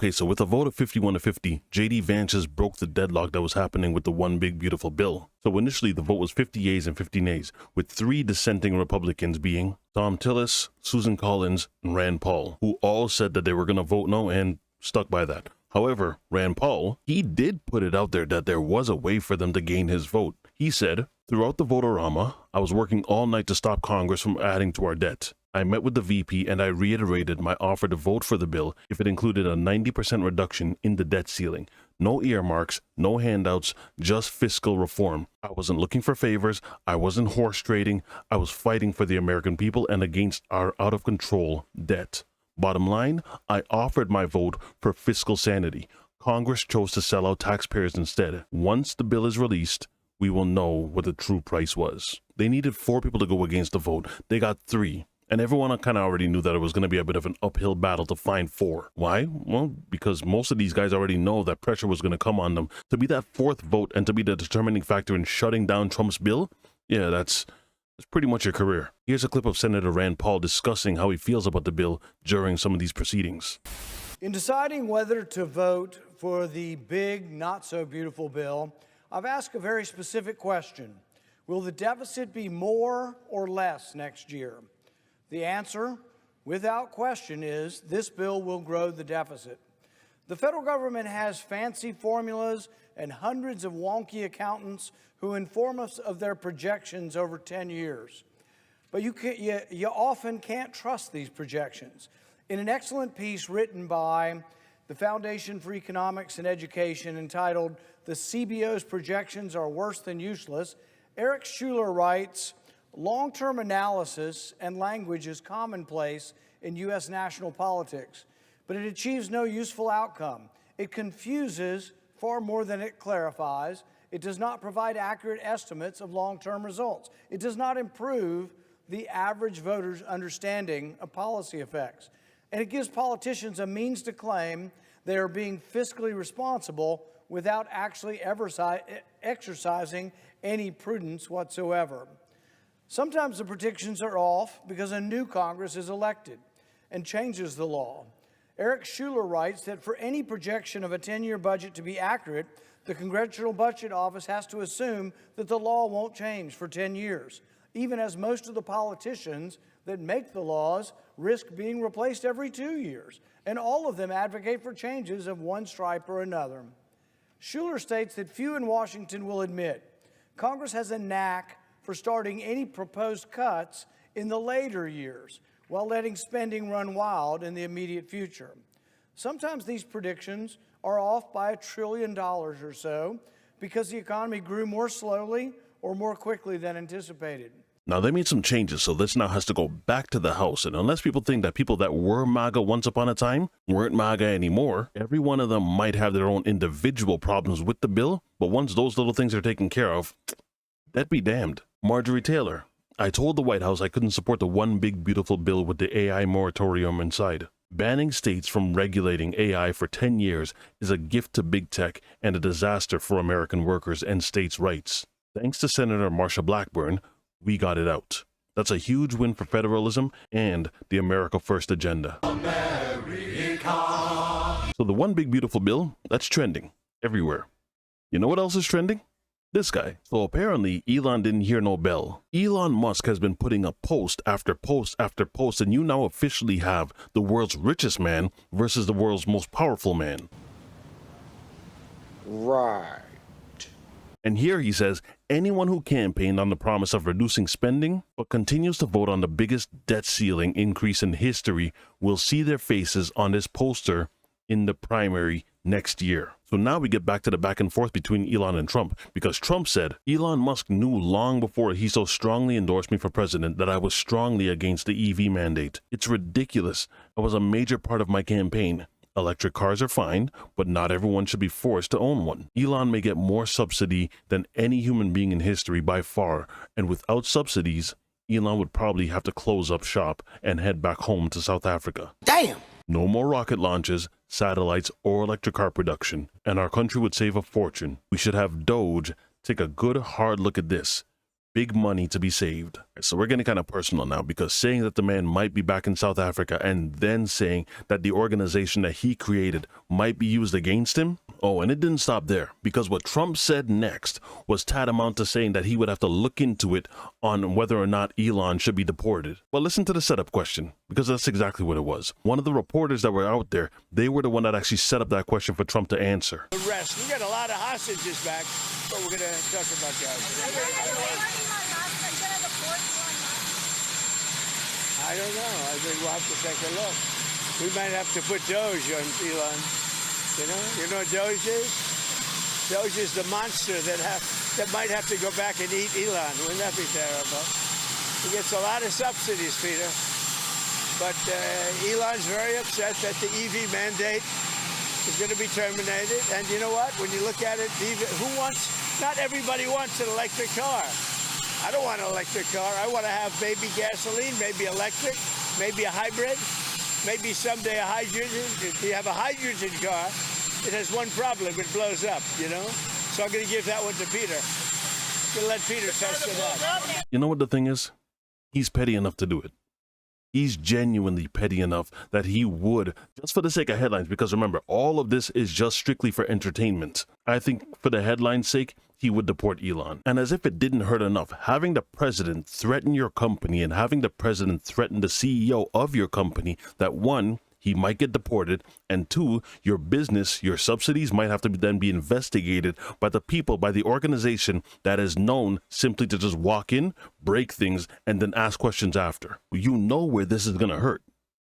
Okay, so with a vote of 51 to 50, J.D. Vance's broke the deadlock that was happening with the one big beautiful bill. So initially the vote was 50 yeas and 50 nays, with 3 dissenting Republicans being Tom Tillis, Susan Collins, and Rand Paul, who all said that they were going to vote no and stuck by that. However, Rand Paul, he did put it out there that there was a way for them to gain his vote. He said, "Throughout the vote-a-rama, I was working all night to stop Congress from adding to our debt. I met with the VP and I reiterated my offer to vote for the bill if it included a 90% reduction in the debt ceiling. No earmarks, no handouts, just fiscal reform. I wasn't looking for favors, I wasn't horse trading, I was fighting for the American people and against our out-of-control debt. Bottom line, I offered my vote for fiscal sanity. Congress chose to sell out taxpayers instead. Once the bill is released, we will know what the true price was." They needed 4 people to go against the vote. They got 3. And everyone kind of already knew that it was going to be a bit of an uphill battle to find 4. Why? Well, because most of these guys already know that pressure was going to come on them. To be that 4th vote and to be the determining factor in shutting down Trump's bill, yeah, that's pretty much your career. Here's a clip of Senator Rand Paul discussing how he feels about the bill during some of these proceedings. In deciding whether to vote for the big, not-so-beautiful bill, I've asked a very specific question. Will the deficit be more or less next year? The answer, without question, is this bill will grow the deficit. The federal government has fancy formulas and hundreds of wonky accountants who inform us of their projections over 10 years. But you often can't trust these projections. In an excellent piece written by the Foundation for Economics and Education entitled "The CBO's Projections Are Worse Than Useless," Eric Schuler writes, "Long-term analysis and language is commonplace in U.S. national politics, but it achieves no useful outcome. It confuses far more than it clarifies. It does not provide accurate estimates of long-term results. It does not improve the average voter's understanding of policy effects. And it gives politicians a means to claim they are being fiscally responsible without actually ever exercising any prudence whatsoever. Sometimes the predictions are off because a new Congress is elected and changes the law. Eric Schuler writes that for any projection of a 10-year budget to be accurate, the Congressional Budget Office has to assume that the law won't change for 10 years, even as most of the politicians that make the laws risk being replaced every 2 years, and all of them advocate for changes of one stripe or another. Schuler states that few in Washington will admit Congress has a knack for starting any proposed cuts in the later years while letting spending run wild in the immediate future. Sometimes these predictions are off by $1 trillion or so because the economy grew more slowly or more quickly than anticipated. Now, they made some changes, so this now has to go back to the House. And unless people think that people that were MAGA once upon a time weren't MAGA anymore, every one of them might have their own individual problems with the bill. But once those little things are taken care of, that'd be damned. Marjorie Taylor: "I told the White House I couldn't support the one big beautiful bill with the AI moratorium inside. Banning states from regulating AI for 10 years is a gift to big tech and a disaster for American workers and states' rights. Thanks to Senator Marsha Blackburn, we got it out. That's a huge win for federalism and the America First agenda." America. So the one big beautiful bill, that's trending everywhere. You know what else is trending? This guy. So apparently Elon didn't hear no bell. Elon Musk has been putting up post after post after post, and you now officially have the world's richest man versus the world's most powerful man. Right. And here he says anyone who campaigned on the promise of reducing spending but continues to vote on the biggest debt ceiling increase in history will see their faces on this poster in the primary next year. So now we get back to the back and forth between Elon and Trump, because Trump said, "Elon Musk knew long before he so strongly endorsed me for president that I was strongly against the EV mandate. It's ridiculous. It was a major part of my campaign. Electric cars are fine, but not everyone should be forced to own one. Elon may get more subsidy than any human being in history by far, and without subsidies, Elon would probably have to close up shop and head back home to South Africa. Damn! No more rocket launches, satellites, or electric car production, and our country would save a fortune. We should have Doge take a good hard look at this. big money to be saved. So we're getting kind of personal now, because saying that the man might be back in South Africa and then saying that the organization that he created might be used against him. Oh, and it didn't stop there, because what Trump said next was tantamount to saying that he would have to look into it on whether or not Elon should be deported. Well, listen to the setup question, because that's exactly what it was. One of the reporters that were out there, they were the one that actually set up that question for Trump to answer. Arrest. We got a lot of hostages back, but we're going to talk about that. I don't know. I think we'll have to take a look. We might have to put Doge on Elon. You know what Doge is? Doge is the monster that might have to go back and eat Elon. Wouldn't that be terrible? He gets a lot of subsidies, Peter. But Elon's very upset that the EV mandate is going to be terminated. And you know what? When you look at it, not everybody wants an electric car. I don't want an electric car. I want to have maybe gasoline, maybe electric, maybe a hybrid, maybe someday a hydrogen. If you have a hydrogen car, it has one problem. It blows up, So I'm going to give that one to Peter. I'm going to let Peter test it out. You know what the thing is? He's petty enough to do it. He's genuinely petty enough that he would, just for the sake of headlines, because remember, all of this is just strictly for entertainment. I think for the headline's sake, he would deport Elon. And as if it didn't hurt enough, having the president threaten your company and having the president threaten the CEO of your company that, one, he might get deported, and two, your business, your subsidies might have to then be investigated by the people, by the organization that is known simply to just walk in, break things, and then ask questions after. You know where this is going to hurt.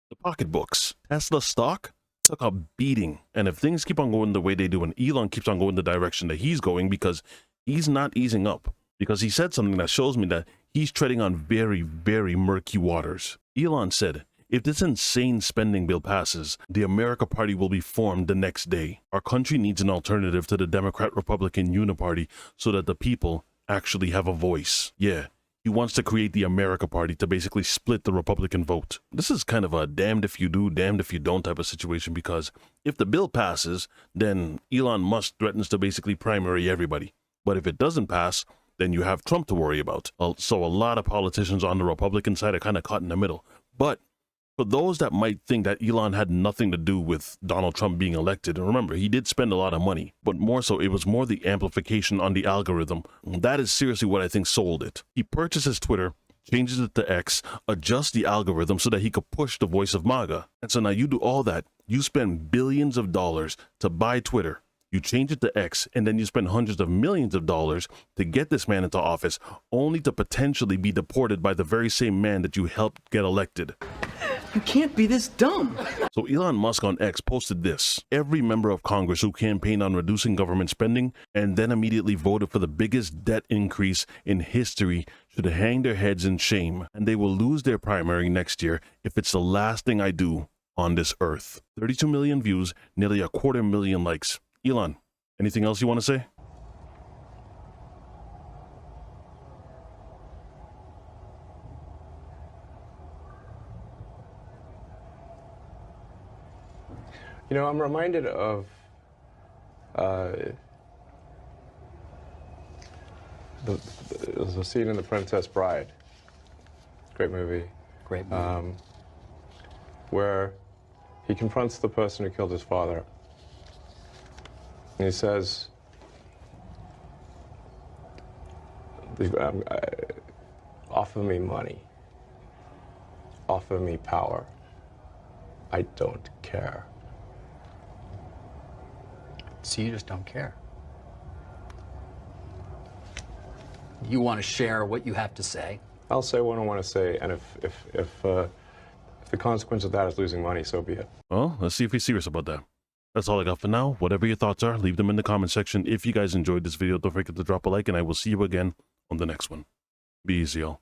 The pocketbooks. Tesla stock took a beating. And if things keep on going the way they do, and Elon keeps on going the direction that he's going, because he's not easing up, because he said something that shows me that he's treading on very, very murky waters. Elon said, if this insane spending bill passes, the America Party will be formed the next day. Our country needs an alternative to the Democrat-Republican uniparty so that the people actually have a voice. Yeah, he wants to create the America Party to basically split the Republican vote. This is kind of a damned if you do, damned if you don't type of situation, because if the bill passes, then Elon Musk threatens to basically primary everybody. But if it doesn't pass, then you have Trump to worry about. So a lot of politicians on the Republican side are kind of caught in the middle. But for those that might think that Elon had nothing to do with Donald Trump being elected, and remember, he did spend a lot of money, but more so, it was more the amplification on the algorithm. That is seriously what I think sold it. He purchases Twitter, changes it to X, adjusts the algorithm so that he could push the voice of MAGA. And so now you do all that. You spend billions of dollars to buy Twitter. You change it to X, and then you spend hundreds of millions of dollars to get this man into office, only to potentially be deported by the very same man that you helped get elected. You can't be this dumb. So Elon Musk on X posted this: every member of Congress who campaigned on reducing government spending and then immediately voted for the biggest debt increase in history should hang their heads in shame, and they will lose their primary next year if it's the last thing I do on this earth. 32 million views, nearly 250,000 likes. Elon, anything else you want to say? I'm reminded of the scene in The Princess Bride. Great movie. Great movie. Where he confronts the person who killed his father. And he says, offer me money. Offer me power. I don't care. So you just don't care. You want to share what you have to say. I'll say what I want to say, and if the consequence of that is losing money, so be it. Well, let's see if he's serious about that. That's all I got for now. Whatever your thoughts are, leave them in the comment section. If you guys enjoyed this video, don't forget to drop a like, and I will see you again on the next one. Be easy, y'all.